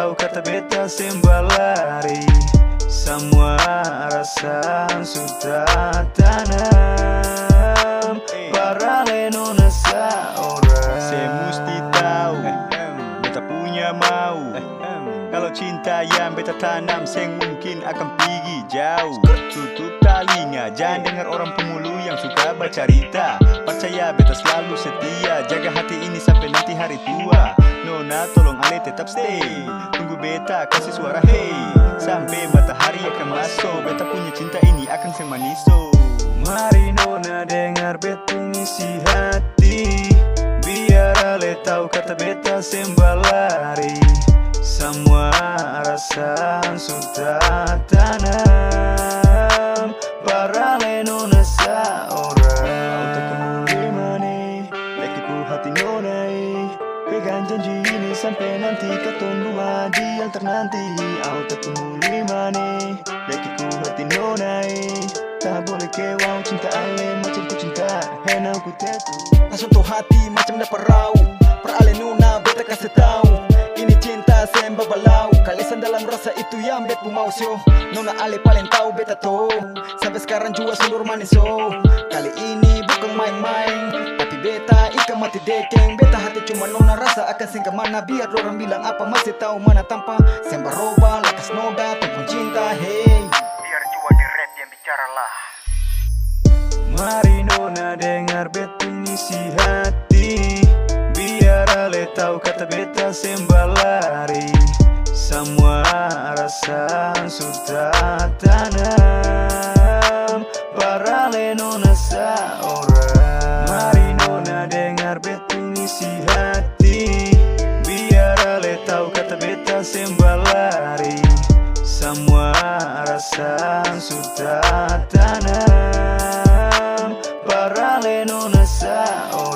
tahu kata beta sembalari. Semua rasa sudah tanam para nona seorang. Saya mesti tahu beta punya mau. Kalau cinta yang beta tanam, seng mungkin akan pergi jauh. Tutup telinga, jangan dengar orang pemulu yang suka bercerita. Percaya beta selalu setia, jaga hati ini sampai nanti hari tua. Nona tolong ale tetap stay, tunggu beta kasih suara hey. Sampai matahari akan masuk, beta punya cinta ini akan semaniso. Mari nona dengar beta isi hati, biar ale tahu kata beta sembalari. Semua rasa sudah tanam para nona seorang. Auto kemuli mani, lekiku hati nonai. Pegang janji ini sampai nanti ketemu di yang ternanti. Auto kemuli mani, lekiku hati nonai. Tak boleh kewau cinta ale macam ku cinta henau ku tetu. Langsung hati macam dapat rau, perale nuna beta kasih tahu. Ini cinta semba balau, kalisan dalam rasa itu yang bet mau sio. Nona ale paling tahu beta to, sampai sekarang juga sundur manis so. Kali ini bukan main-main, tapi beta ikan mati dekeng. Beta hati cuma nona rasa akan singgah mana. Biar orang bilang apa masih tahu mana tanpa semba roba lakas noda tentang cinta hey. Biar juga di rap yang bicara lah. Mari nona dengar beta isi hati, biar ale tahu kata beta sembalari. Semua rasa sudah tanam para nona seorang. Mari nona dengar beta isi hati, biar ale tahu kata beta sembalari. Semua rasa sudah tanam para nona seorang.